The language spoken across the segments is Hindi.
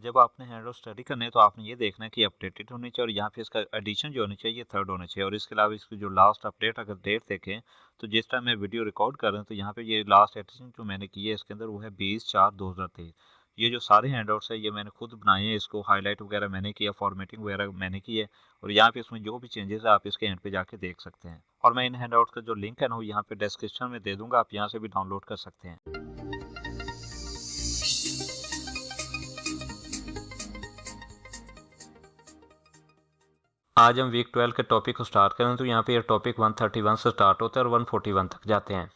जब आपने हैंड-ऑन स्टडी करना है तो आपने ये देखना है कि अपडेटेड होनी चाहिए और यहाँ पे इसका एडिशन जो होनी चाहिए थर्ड होना चाहिए और इसके अलावा इसकी जो लास्ट अपडेट अगर डेट देखें तो जिस टाइम मैं वीडियो रिकॉर्ड कर रहा हूँ तो यहाँ पे ये लास्ट एडिशन जो मैंने की है इसके अंदर वो है 20/4/2023। ये जो सारे हैंडआउट्स है ये मैंने खुद बनाए हैं, इसको हाईलाइट वगैरह मैंने किया, फॉर्मेटिंग वगैरह मैंने की है और यहाँ पे इसमें जो भी चेंजेस है आप इसके एंड पे जाके देख सकते हैं। और मैं इन हैंडआउट्स का जो लिंक है ना वो यहाँ पे डिस्क्रिप्शन में दे दूंगा, आप यहाँ से भी डाउनलोड कर सकते हैं। आज हम वीक 12 के टॉपिक को स्टार्ट करें तो यहाँ पे ये टॉपिक 131 से स्टार्ट होता है और 141 तक जाते हैं।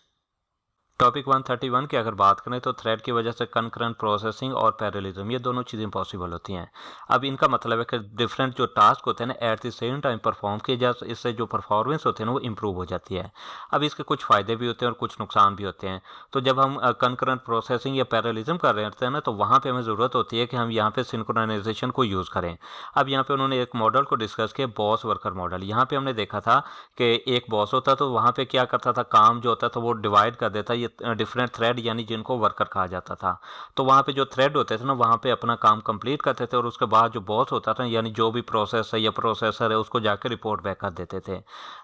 टॉपिक 131 की अगर बात करें तो थ्रेड की वजह से कंकरेंट प्रोसेसिंग और पैरेललिज्म ये दोनों चीज़ें पॉसिबल होती हैं। अब इनका मतलब है कि डिफरेंट जो टास्क होते हैं ना eight the same time perform किए जा, इससे जो परफॉर्मेंस होती है ना वो इम्प्रूव हो जाती है। अब इसके कुछ फ़ायदे भी होते हैं और कुछ नुकसान भी होते हैं। तो जब हम कंकरेंट प्रोसेसिंग या पैरेललिज्म कर रहे होते हैं ना तो वहाँ पर हमें ज़रूरत होती है कि हम यहाँ पर सिंक्रोनाइजेशन को यूज़ करें। अब यहाँ पर उन्होंने एक मॉडल को डिस्कस किया, बॉस वर्कर मॉडल। यहाँ पर हमने देखा था कि एक बॉस होता तो वहाँ पर क्या करता था, काम जो होता था वो डिवाइड कर देता, ये डिफरेंट थ्रेड यानी जिनको वर्कर कहा जाता था। तो वहाँ पे जो थ्रेड होते थे ना वहाँ पे अपना काम कंप्लीट करते थे और उसके बाद जो बॉस होता था यानी जो भी प्रोसेस है या प्रोसेसर है उसको जाकर रिपोर्ट बैक कर देते थे।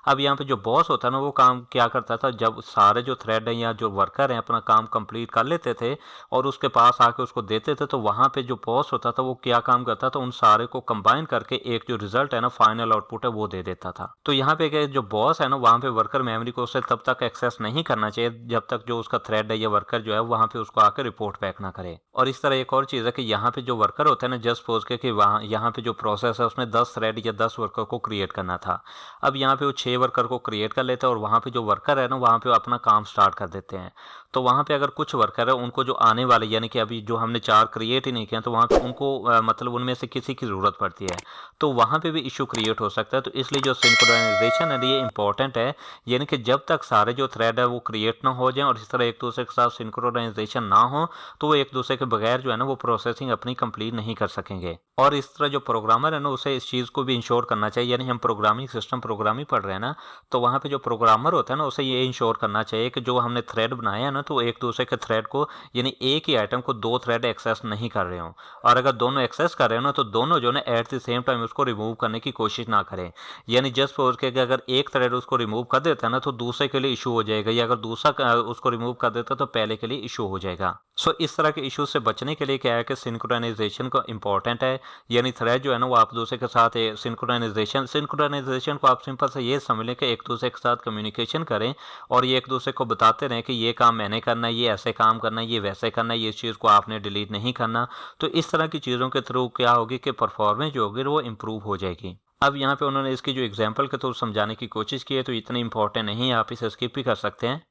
अब यहाँ पे जो बॉस होता है ना वो काम क्या करता था, जब सारे जो थ्रेड हैं या जो वर्कर हैं अपना काम कंप्लीट कर लेते थे और उसके पास आके उसको देते थे तो वहाँ पे जो बॉस होता था वो क्या काम करता था, उन सारे को कंबाइन करके एक जो रिजल्ट है ना फाइनल आउटपुट है वो दे देता था। तो यहाँ पे जो बॉस है ना वहाँ पे वर्कर मेमोरी को उसे तब तक एक्सेस नहीं करना चाहिए जब तक जो उसका थ्रेड है या वर्कर जो है वहाँ पे उसको आकर रिपोर्ट बैक ना करे। और इस तरह एक और चीज़ है कि यहाँ पे जो वर्कर होता है ना, जस्ट सपोज के कि वहाँ यहाँ पे जो प्रोसेस है उसने 10 थ्रेड या 10 वर्कर को क्रिएट करना था। अब यहाँ पे वो 6 वर्कर को क्रिएट कर लेते हैं और वहाँ पे जो वर्कर है ना वहाँ पे वो अपना काम स्टार्ट कर देते हैं। तो वहाँ पे अगर कुछ वर्कर है उनको जो आने वाले यानी कि अभी जो हमने 4 क्रिएट ही नहीं किया तो वहाँ पे उनको मतलब उनमें से किसी की ज़रूरत पड़ती है तो वहाँ पे भी इशू क्रिएट हो सकता है। तो इसलिए जो सिंक्रोनाइजेशन है ये इंपॉर्टेंट है, यानी कि जब तक सारे जो थ्रेड है वो क्रिएट ना हो जाएं और इस तरह एक दूसरे के साथ सिंक्रोनाइजेशन ना हो तो वो एक दूसरे के बगैर जो है ना वो प्रोसेसिंग अपनी कंप्लीट नहीं कर सकेंगे। और इस तरह जो प्रोग्रामर है ना उसे इस चीज़ को भी इंश्योर करना चाहिए, यानी हम प्रोग्रामिंग सिस्टम प्रोग्रामिंग पढ़ रहे हैं ना तो वहाँ पे जो प्रोग्रामर होता है ना उसे ये इंश्योर करना चाहिए कि जो हमने थ्रेड बनाया है ना तो एक दूसरे के थ्रेड को यानी एक ही आइटम को 2 थ्रेड एक्सेस नहीं कर रहे हो, और अगर दोनों एक्सेस कर रहे हो ना तो दोनों जो है एट द सेम टाइम उसको रिमूव करने की कोशिश ना करें। यानी जस्ट सपोज के अगर एक थ्रेड उसको रिमूव कर देता है ना तो दूसरे के लिए इशू हो जाएगा, या अगर दूसरा उसको रिमूव कर देता तो पहले के लिए इशू हो जाएगा। सो इस तरह के इशू से बचने के लिए क्या है कि सिंक्रोनाइजेशन को इंपॉर्टेंट है, यानी थ्रेड जो है ना वो आप दूसरे के साथ सिंक्रोनाइजेशन को आप सिंपल से ये समझ लें कि एक दूसरे के साथ कम्युनिकेशन करें और ये एक दूसरे को बताते रहें कि ये काम मैंने करना है, ये ऐसे काम करना है, ये वैसे करना है, ये चीज़ को आपने डिलीट नहीं करना। तो इस तरह की चीज़ों के थ्रू क्या होगी कि परफॉर्मेंस जो होगी वो इम्प्रूव हो जाएगी। अब यहाँ पे उन्होंने इसकी जो एग्जाम्पल के थ्रू समझाने की कोशिश की है तो इतनी इंपॉर्टेंट नहीं है, आप इसे स्किप भी कर सकते हैं।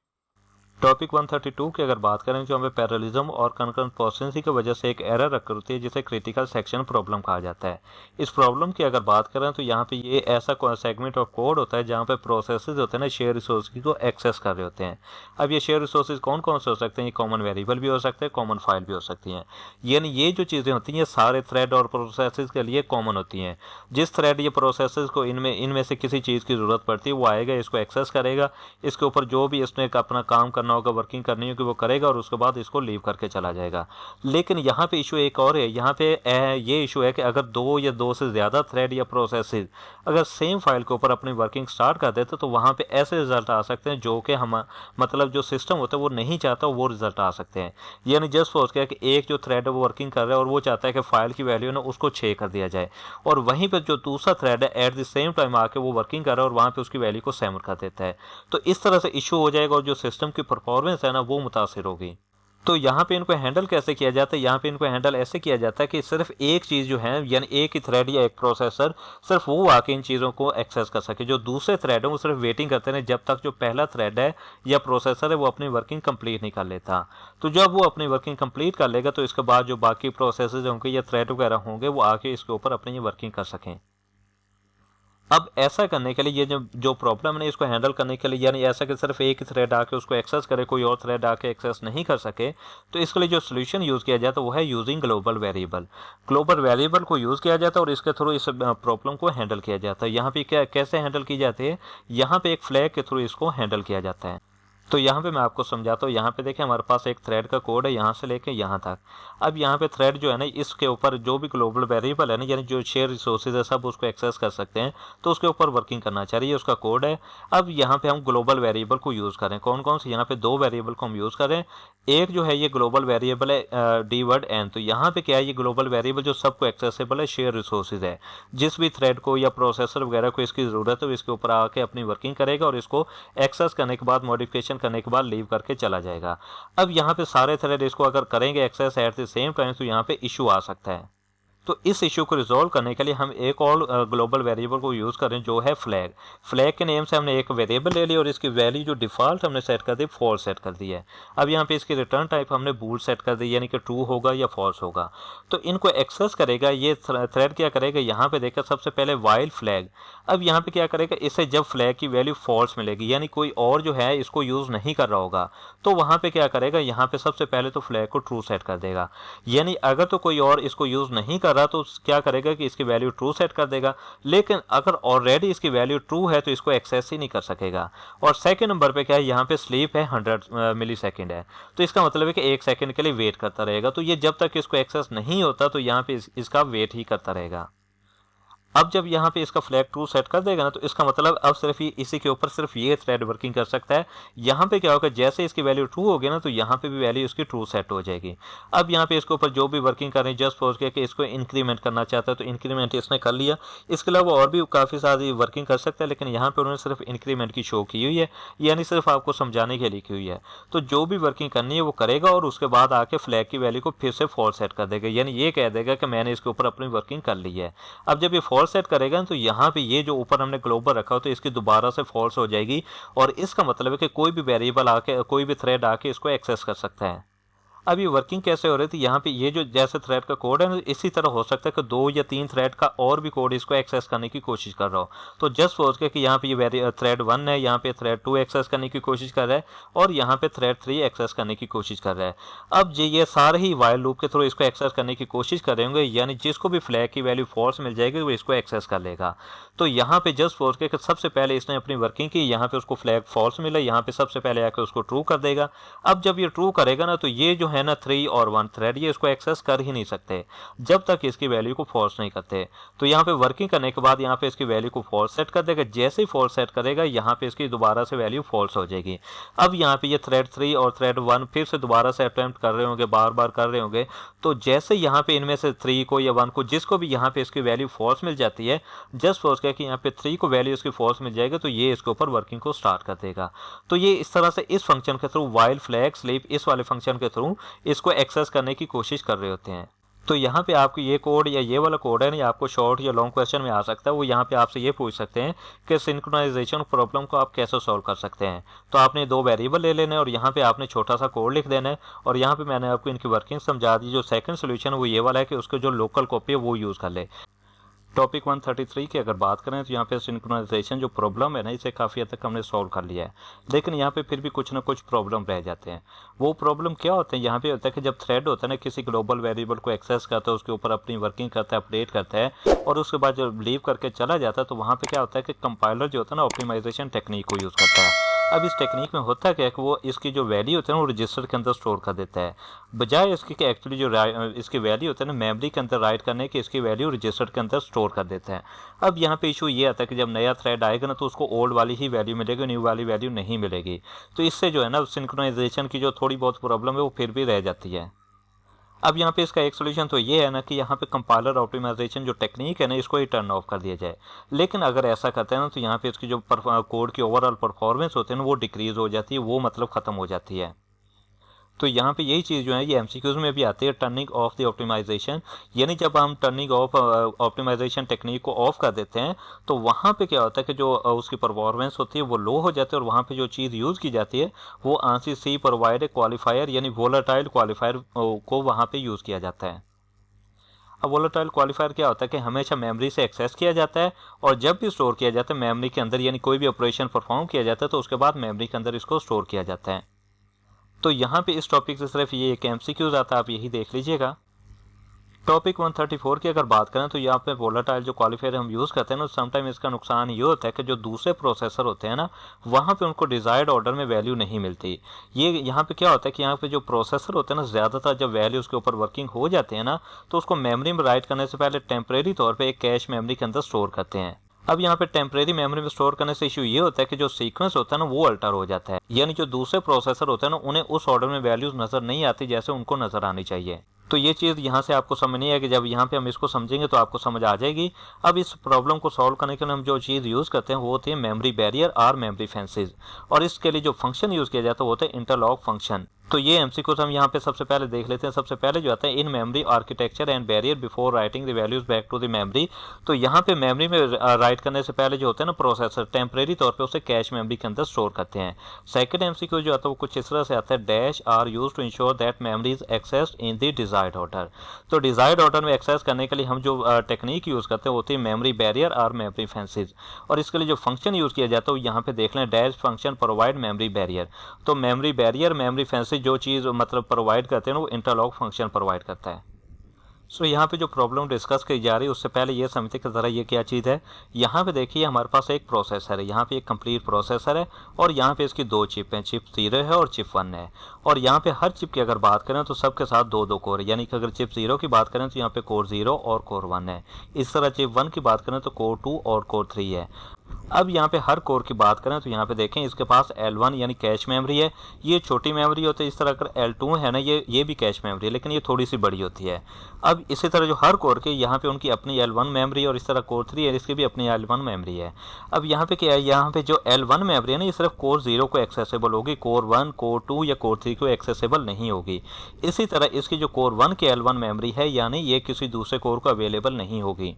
टॉपिक 132 की अगर बात करें जो हमें पैरेललिज्म और कंकरेंट प्रोसेसिंग की वजह से एक एरर अकर होती है जिसे क्रिटिकल सेक्शन प्रॉब्लम कहा जाता है। इस प्रॉब्लम की अगर बात करें तो यहाँ पे ये ऐसा सेगमेंट ऑफ कोड होता है जहाँ पे प्रोसेसेस होते हैं ना शेयर रिसोर्स को एक्सेस कर रहे होते हैं। अब ये शेयर रिसोर्स कौन कौन से हो सकते हैं, ये कॉमन वेरिएबल भी हो सकते हैं, कॉमन फाइल भी हो सकती हैं। यानी ये जो चीज़ें होती हैं सारे थ्रेड और प्रोसेसेस के लिए कॉमन होती हैं। जिस थ्रेड या प्रोसेसेस को इनमें से किसी चीज़ की ज़रूरत पड़ती है वो आएगा, इसको एक्सेस करेगा, इसके ऊपर जो भी इसने अपना काम करना होगा, वर्किंग करनी होगी वो करेगा और उसके बाद इसको लीव करके चला जाएगा। लेकिन यहाँ पे इशू एक और है, यहाँ पे ये इशू है कि अगर 2 या 2 से ज़्यादा थ्रेड या प्रोसेसेस अगर सेम फाइल के ऊपर अपनी वर्किंग स्टार्ट कर देते तो वहाँ पे ऐसे रिजल्ट आ सकते हैं जो कि हम मतलब जो सिस्टम होता है वो नहीं चाहता वो रिजल्ट आ सकते हैं। यानी जस्ट सपोज किया कि एक जो थ्रेड है वो वर्किंग कर रहा है और वो चाहता है कि फाइल की वैल्यू ना उसको 6 कर दिया जाए, और वहीं पर जो दूसरा थ्रेड है एट द सेम टाइम आके वो वर्किंग कर रहा है और वहाँ पे उसकी वैल्यू को 7 कर देता है। तो इस तरह से इशू हो जाएगा और जो सिस्टम की परफॉर्मेंस है ना वो मुतासिर होगी। तो यहाँ पे इनको हैंडल कैसे किया जाता है, यहाँ पे इनको हैंडल ऐसे किया जाता है कि सिर्फ एक चीज़ जो है यानी एक ही थ्रेड या एक प्रोसेसर सिर्फ वो आके इन चीज़ों को एक्सेस कर सके। जो दूसरे थ्रेड है वो सिर्फ वेटिंग करते हैं जब तक जो पहला थ्रेड है या प्रोसेसर है वो अपनी वर्किंग कंप्लीट नहीं कर लेता। तो जब वो अपनी वर्किंग कंप्लीट कर लेगा तो इसके बाद जो बाकी प्रोसेसर होंगे या थ्रेड वगैरह होंगे वो आके इसके ऊपर अपनी वर्किंग कर सकें। अब ऐसा करने के लिए ये जो प्रॉब्लम है इसको हैंडल करने के लिए यानी ऐसा कि सिर्फ एक ही थ्रेड आके उसको एक्सेस करे, कोई और थ्रेड आके एक्सेस नहीं कर सके, तो इसके लिए जो सोल्यूशन यूज़ किया जाता है वो है using global variable. Global variable को यूज़ किया जाता है और इसके थ्रू इस प्रॉब्लम को हैंडल किया जाता है। यहाँ पे क्या कैसे हैंडल की जाती है, यहाँ पे एक फ्लैग के थ्रू इसको हैंडल किया जाता है। तो यहाँ पे मैं आपको समझाता हूँ। यहाँ पे देखिए हमारे पास एक थ्रेड का कोड है यहाँ से लेके यहाँ तक। अब यहाँ पे थ्रेड जो है ना, इसके ऊपर जो भी ग्लोबल वेरिएबल है ना, यानी जो शेयर रिसोर्सेज है सब उसको एक्सेस कर सकते हैं, तो उसके ऊपर वर्किंग करना चाहिए, उसका कोड है। अब यहाँ पे हम ग्लोबल वेरिएबल को यूज़ करें, कौन कौन से, यहाँ पे दो वेरिएबल को हम यूज़ करें। एक जो है ये ग्लोबल वेरिएबल है डी वर्ड एन, तो यहाँ पे क्या है, ये ग्लोबल वेरिएबल जो सबको एक्सेसिबल है, शेयर रिसोर्सेज है, जिस भी थ्रेड को या प्रोसेसर वगैरह को इसकी ज़रूरत है वो इसके ऊपर आके अपनी वर्किंग करेगा और इसको एक्सेस करने के बाद, मॉडिफिकेशन करने के बाद लीव करके चला जाएगा। अब यहाँ पे सारे थ्रेड इसको अगर करेंगे access at the same time, तो यहाँ पे इशू आ सकता है। तो इस इशू को रिजॉल्व करने के लिए हम एक और ग्लोबल वेरिएबल को यूज़ करें जो है फ्लैग। फ्लैग के नेम से हमने एक वेरिएबल ले लिया और इसकी वैल्यू जो डिफ़ॉल्ट हमने सेट कर दी, फॉल्स सेट कर दी है। अब यहाँ पे इसकी रिटर्न टाइप हमने बूल सेट कर दी, यानी कि ट्रू होगा या फॉल्स होगा। तो इनको एक्सेस करेगा ये थ्रेड, क्या करेगा, यहाँ पे देखा सबसे पहले वाइल फ्लैग। अब यहाँ पे क्या करेगा, इसे जब फ्लैग की वैल्यू फॉल्स मिलेगी, यानी कोई और जो है इसको यूज़ नहीं कर रहा होगा, तो वहाँ पे क्या करेगा, यहाँ पे सबसे पहले तो फ्लैग को ट्रू सेट कर देगा। यानी अगर तो कोई और इसको यूज़ नहीं कर रहा तो क्या करेगा कि इसकी वैल्यू ट्रू सेट कर देगा, लेकिन अगर ऑलरेडी इसकी वैल्यू ट्रू है तो इसको एक्सेस ही नहीं कर सकेगा। और सेकंड नंबर पे क्या है, यहाँ पे स्लीप है 100 मिली सेकेंड है, तो इसका मतलब है कि 1 सेकंड के लिए वेट करता रहेगा। तो ये जब तक इसको एक्सेस नहीं होता तो यहाँ पे इसका वेट ही करता रहेगा। अब जब यहाँ पे इसका फ्लैग ट्रू सेट कर देगा ना, तो इसका मतलब अब सिर्फ ये इसी के ऊपर सिर्फ ये थ्रेड वर्किंग कर सकता है। यहाँ पे क्या होगा, जैसे इसकी वैल्यू ट्रू होगी ना, तो यहाँ पे भी वैल्यू इसकी ट्रू सेट हो जाएगी। अब यहाँ पे इसके ऊपर जो भी वर्किंग कर रहे हैं, जस्ट सपोज कि इसको इंक्रीमेंट करना चाहता है तो इंक्रीमेंट इसने कर लिया। इसके अलावा और भी काफ़ी सारी वर्किंग कर सकता है, लेकिन यहाँ पर उन्होंने सिर्फ इंक्रीमेंट की शो की हुई है, यानी सिर्फ आपको समझाने के लिए की हुई है। तो जो भी वर्किंग करनी है वो करेगा और उसके बाद आके फ्लैग की वैल्यू को फिर से फॉल्स सेट कर देगा, यानी ये कह देगा कि मैंने इसके ऊपर अपनी वर्किंग कर ली है। अब जब ये फॉल्स सेट करेगा तो यहाँ पे ये जो ऊपर हमने ग्लोबल रखा हो तो इसकी दोबारा से फॉल्स हो जाएगी, और इसका मतलब है कि कोई भी वेरिएबल आके, कोई भी थ्रेड आके इसको एक्सेस कर सकता है। अब ये वर्किंग कैसे हो रही थी, यहाँ पे ये जो जैसे थ्रेड का कोड है ना, इसी तरह हो सकता है कि 2 या 3 थ्रेड का और भी कोड इसको एक्सेस करने की कोशिश कर रहा हो। तो जस्ट सोच के कि यहाँ पे ये थ्रेड 1 है, यहाँ पे थ्रेड 2 एक्सेस करने की कोशिश कर रहा है और यहाँ पे थ्रेड 3 एक्सेस करने की कोशिश कर रहा है। अब ये सारे ही वाइल लूप के थ्रू इसको एक्सेस करने की कोशिश कर रहे होंगे, यानी जिसको भी फ्लैग की वैल्यू फॉल्स मिल जाएगी वो इसको एक्सेस कर लेगा। तो यहाँ पे जस्ट सोच के सबसे पहले इसने अपनी वर्किंग की, यहाँ पे उसको फ्लैग फॉल्स मिला, यहाँ पे सबसे पहले आके उसको ट्रू कर देगा। अब जब ये ट्रू करेगा ना, तो ये जो है ना 3 और 1 थ्रेड, ये इसको एक्सेस कर ही नहीं सकते जब तक इसकी वैल्यू को फॉल्स नहीं करते। तो यहाँ पे वर्किंग करने के बाद यहाँ पे इसकी वैल्यू को फॉल्स सेट कर देगा। जैसे ही फॉल्स सेट करेगा, यहाँ पे इसकी दोबारा से वैल्यू फॉल्स हो जाएगी। अब यहाँ पे ये थ्रेड 3 और थ्रेड 1 फिर से दोबारा से अटेम्प्ट कर रहे होंगे, बार बार कर रहे होंगे। तो जैसे यहाँ पे इनमें से 3 को या 1 को, जिसको भी यहाँ पे इसकी वैल्यू फॉल्स मिल जाती है, जस्ट सोच के कि यहाँ पे 3 को वैल्यू इसकी फॉल्स मिल जाएगा, तो ये इसके ऊपर वर्किंग को स्टार्ट कर देगा। तो ये इस तरह से इस फंक्शन के थ्रू, वाइल फ्लैग स्लीप, इस वाले फंक्शन के थ्रू इसको एक्सेस करने की कोशिश कर रहे होते हैं। तो यहाँ पे आपको ये कोड या ये वाला कोड है ना, आपको शॉर्ट या लॉन्ग क्वेश्चन में आ सकता है। वो यहाँ पे आपसे ये पूछ सकते हैं कि सिंक्रोनाइजेशन प्रॉब्लम को आप कैसे सॉल्व कर सकते हैं। तो आपने 2 वेरिएबल ले लेने और यहाँ पे आपने छोटा सा कोड लिख देना है, और यहाँ पे मैंने आपको इनकी वर्किंग समझा दी। जो सेकंड सोल्यूशन है वो ये वाला है कि उसके जो लोकल कॉपी है वो यूज़ कर ले। टॉपिक 133 की अगर बात करें तो यहाँ पे सिंक्रोनाइजेशन जो प्रॉब्लम है ना, इसे काफ़ी हद तक हमने सॉल्व कर लिया है, लेकिन यहाँ पे फिर भी कुछ ना कुछ प्रॉब्लम रह जाते हैं। वो प्रॉब्लम क्या होते हैं, यहाँ पे होता है कि जब थ्रेड होता है ना, किसी ग्लोबल वेरिएबल को एक्सेस करता है, उसके ऊपर अपनी वर्किंग करता है, अपडेट करता है, और उसके बाद जब लीव करके चला जाता है, तो वहाँ पे क्या होता है कि कंपाइलर जो होता है ना, ऑप्टिमाइजेशन टेक्निक को यूज़ करता है। अब इस टेक्निक में होता क्या है कि वो इसकी जो वैल्यू होती है ना, वो रजिस्टर के अंदर स्टोर कर देता है, बजाय इसकी कि एक्चुअली जो इसकी वैल्यू होता है ना, मेमोरी के अंदर राइट करने की, इसकी वैल्यू रजिस्टर के अंदर स्टोर कर देता है। अब यहाँ पे इशू ये आता है कि जब नया थ्रेड आएगा ना, तो उसको ओल्ड वाली ही वैल्यू मिलेगी, न्यू वाली वैल्यू नहीं मिलेगी। तो इससे जो है ना, सिंक्रोनाइजेशन की जो थोड़ी बहुत प्रॉब्लम है वो फिर भी रह जाती है। अब यहाँ पे इसका एक सोल्यूशन तो ये है ना कि यहाँ पे कंपाइलर ऑप्टिमाइजेशन जो टेक्निक है ना, इसको ही टर्न ऑफ कर दिया जाए। लेकिन अगर ऐसा करते हैं ना, तो यहाँ पे इसकी जो कोड की ओवरऑल परफॉर्मेंस होती है ना, वो डिक्रीज हो जाती है, वो मतलब ख़त्म हो जाती है। तो यहाँ पे यही चीज़ जो है ये एमसीक्यूज में भी आती है, टर्निंग ऑफ द ऑप्टिमाइजेशन। यानी जब हम टर्निंग ऑफ ऑप्टिमाइजेशन टेक्निक को ऑफ कर देते हैं, तो वहाँ पे क्या होता है कि जो उसकी परफॉर्मेंस होती है वो लो हो जाती है, और वहाँ पे जो चीज़ यूज़ की जाती है वो आंसी सी प्रोवाइड क्वालिफायर, यानी वोलेटाइल क्वालिफायर को वहाँ पे यूज़ किया जाता है। अब वोलेटाइल क्वालिफायर क्या होता है कि हमेशा मेमोरी से एक्सेस किया जाता है, और जब भी स्टोर किया जाता है मेमोरी के अंदर, यानी कोई भी ऑपरेशन परफॉर्म किया जाता है, तो उसके बाद मेमोरी के अंदर इसको स्टोर किया जाता है। तो यहाँ पे इस टॉपिक से सिर्फ ये एक एमसीक्यूज आता है, आप यही देख लीजिएगा। टॉपिक 134 की अगर बात करें तो यहाँ पे वोलेटाइल जो क्वालिफायर हम यूज़ करते हैं ना, समटाइम इसका नुकसान ये होता है कि जो दूसरे प्रोसेसर होते हैं ना, वहाँ पे उनको डिज़ायर्ड ऑर्डर में वैल्यू नहीं मिलती। ये यहाँ पे क्या होता है कि यहाँ पे जो प्रोसेसर होते हैं ना, ज़्यादातर जब वैल्यू उसके ऊपर वर्किंग हो जाते हैं ना, तो उसको मेमोरी में राइट करने से पहले टेम्परेरी तौर पर एक कैश मेमोरी के अंदर स्टोर करते हैं। अब यहाँ पे टेम्परेरी मेमोरी में स्टोर करने से इशू ये होता है कि जो सीक्वेंस होता है ना, वो अल्टर हो जाता है, यानी जो दूसरे प्रोसेसर होते हैं ना, उन्हें उस ऑर्डर में वैल्यूज नजर नहीं आती जैसे उनको नजर आनी चाहिए। तो ये चीज़ यहाँ से आपको समझ नहीं आएगी, जब यहाँ पे हम इसको समझेंगे तो आपको समझ आ जाएगी। अब इस प्रॉब्लम को सॉल्व करने के लिए हम जो चीज़ यूज़ करते हैं वो होती है मेमोरी बैरियर और मेमोरी फेंसेस, और इसके लिए जो फंक्शन यूज़ किया जाता है वो होता है इंटरलॉक फंक्शन। तो ये एमसीक्यूज हम यहाँ पे सबसे पहले देख लेते हैं। सबसे पहले जो आता है in memory architecture and barrier before writing the values back to the memory. तो यहाँ पे मेमोरी में राइट करने से पहले जो होता है ना, प्रोसेसर टेम्परेरी तौर पे उसे कैश मेमोरी के अंदर स्टोर करते हैं। सेकंड एमसीक्यू जो आता है वो कुछ इस तरह से आता है, dash are use to ensure that memory is accessed in the desired order. तो डिजायर्ड ऑर्डर में एक्सेस करने के लिए हम जो टेक्निक यूज़ करते हैं वो होती है मेमोरी बैरियर और मेमोरी फेंसेस, और इसके लिए जो फंक्शन यूज़ किया जाता है वो यहाँ पे देख लें, dash function provide memory barrier. तो मेमोरी बैरियर मेमोरी फेंसेस जो चीज़ मतलब प्रोवाइड करते हैं वो इंटरलॉक फंक्शन प्रोवाइड करता है। सो यहाँ पे जो प्रॉब्लम डिस्कस की जा रही है उससे पहले ये समझते कि ज़रा ये क्या चीज़ है। यहाँ पे देखिए हमारे पास एक प्रोसेसर है, यहाँ पे एक कंप्लीट प्रोसेसर है, और यहाँ पे इसकी दो चिप हैं, चिप 0 है और चिप 1 है। और यहाँ पे हर चिप की अगर बात करें तो सबके साथ दो दो कोर है, यानी कि अगर चिप 0 की बात करें तो यहाँ पे कोर 0 और कोर 1 है। इस तरह चिप 1 की बात करें तो कोर 2 और कोर 3 है। अब यहाँ पे हर कोर की बात करें तो यहाँ पे देखें इसके पास L1 यानी कैश मेमोरी है, ये छोटी मेमोरी होती है। इस तरह अगर L2 है ना, ये भी कैश मेमोरी है, लेकिन ये थोड़ी सी बड़ी होती है। अब इसी तरह जो हर कोर के यहाँ पे उनकी अपनी L1 मेमोरी, और इस तरह कोर 3 है, इसकी भी अपनी L1 मेमोरी है। अब यहाँ पे क्या है, यहाँ पे जो L1 मेमोरी है ना, ये सिर्फ कोर 0 को एक्सेसिबल होगी, कोर 1, कोर 2 या कोर 3 को एक्सेसिबल नहीं होगी। इसी तरह इसकी जो कोर 1 की L1 मेमोरी है, यानी ये किसी दूसरे कोर को अवेलेबल नहीं होगी।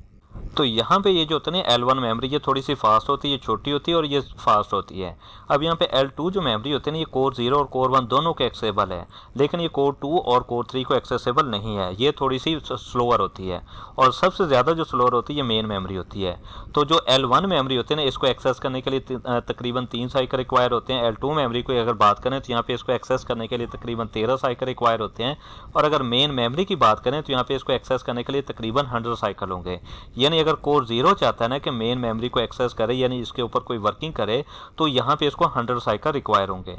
तो यहाँ पे ये जो होता है ना L1 मेमोरी, ये थोड़ी सी फास्ट होती है, ये छोटी होती है और ये फास्ट होती है। अब यहाँ पे L2 जो मेमोरी होती है ना, ये कोर 0 और कोर 1 दोनों को एक्सेसिबल है, लेकिन ये कोर 2 और कोर 3 को एक्सेसिबल नहीं है, ये थोड़ी सी स्लोअर होती है। और सबसे ज़्यादा जो स्लोअर होती है ये मेन मेमोरी होती है। तो जो L1 मेमोरी होती है ना, इसको एक्सेस करने के लिए तकरीबन 3 साइकिल रिक्वायर होते हैं। L2 मेमोरी को अगर बात करें तो यहाँ पे इसको एक्सेस करने के लिए तकरीबन 13 साइकिल रिक्वायर होते हैं। और अगर मेन मेमोरी की बात करें तो यहाँ पे इसको एक्सेस करने के लिए तकरीबन 100 साइकिल होंगे। यानी अगर कोर 0 चाहता है ना कि मेन मेमोरी को एक्सेस करे, यानी इसके ऊपर कोई वर्किंग करे, तो यहाँ पे इसको 100 साइकिल रिक्वायर होंगे।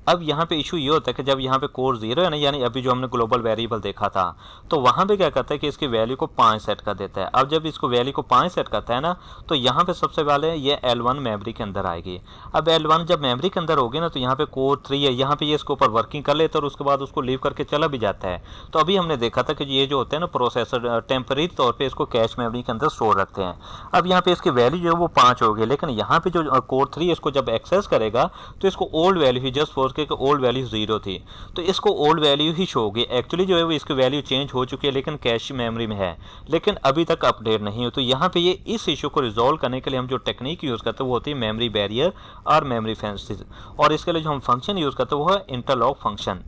अब यहाँ पे इशू ये होता है कि जब यहाँ पे कोर 0 है ना, यानी अभी जो हमने ग्लोबल वेरिएबल देखा था, तो वहाँ पे क्या करता है कि इसकी वैल्यू को 5 सेट कर देता है। अब जब इसको वैल्यू को 5 सेट करता है ना, तो यहाँ पे सबसे पहले ये L1 मेमोरी के अंदर आएगी। अब L1 जब मेमोरी के अंदर होगी ना, तो यहाँ पे कोर 3 है, यहाँ पे ये इसके ऊपर वर्किंग कर लेता है और उसके बाद उसको लीव करके चला भी जाता है। तो अभी हमने देखा था कि ये जो होता है ना प्रोसेसर, टेम्परेरी तौर पर इसको कैश मेमोरी के अंदर स्टोर रखते हैं। अब यहाँ पे इसकी वैल्यू जो है वो 5 होगी, लेकिन यहाँ पे जो कोर 3 इसको जब एक्सेस करेगा तो इसको ओल्ड वैल्यू ही, जस्ट फोर के ओल्ड वैल्यू 0 थी, तो इसको ओल्ड वैल्यू ही शो होगी। एक्चुअली जो है वो इसकी वैल्यू चेंज हो चुकी है, लेकिन कैश मेमोरी में है, लेकिन अभी तक अपडेट नहीं हुई। तो यहाँ पे ये इस इशू को रिजॉल्व करने के लिए हम जो टेक्निक यूज़ करते हैं वो होती है मेमोरी बैरियर और मेमोरी फेंसेस, और इसके लिए जो हम फंक्शन यूज़ करते हैं वो है इंटरलॉक फंक्शन।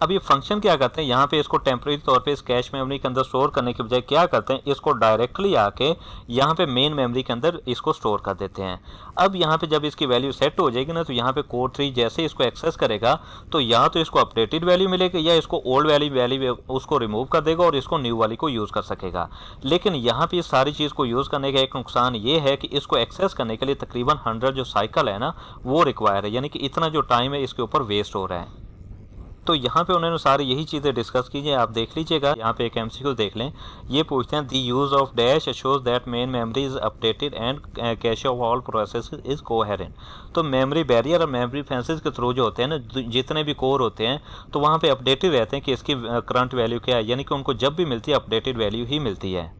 अब ये फंक्शन क्या करते हैं, यहाँ पे इसको टेम्परेरी तौर पे इस कैश मेमोरी के अंदर स्टोर करने के बजाय क्या करते हैं, इसको डायरेक्टली आके यहाँ पे मेन मेमोरी के अंदर इसको स्टोर कर देते हैं। अब यहाँ पे जब इसकी वैल्यू सेट हो जाएगी ना, तो यहाँ पे कोर 3 जैसे इसको एक्सेस करेगा, तो या तो इसको अपडेटेड वैल्यू मिलेगी या इसको ओल्ड वैल्यू उसको रिमूव कर देगा और इसको न्यू वाली को यूज़ कर सकेगा। लेकिन यहाँ पे इस सारी चीज़ को यूज़ करने का एक नुकसान ये है कि इसको एक्सेस करने के लिए तकरीबन 100 जो साइकिल है ना वो रिक्वायर है, यानी कि इतना जो टाइम है इसके ऊपर वेस्ट हो रहा है। तो यहाँ पे उन्होंने सारी यही चीज़ें डिस्कस की है, आप देख लीजिएगा। यहाँ पे एक एमसीक्यू देख लें, ये पूछते हैं the use of dash shows that main memory is updated and cache of all process is coherent. तो मेमोरी बैरियर और मेमोरी फेंसेस के थ्रू जो होते हैं ना, जितने भी कोर होते हैं तो वहाँ पे अपडेटेड रहते हैं कि इसकी करंट वैल्यू क्या है, यानी कि उनको जब भी मिलती है अपडेटेड वैल्यू ही मिलती है।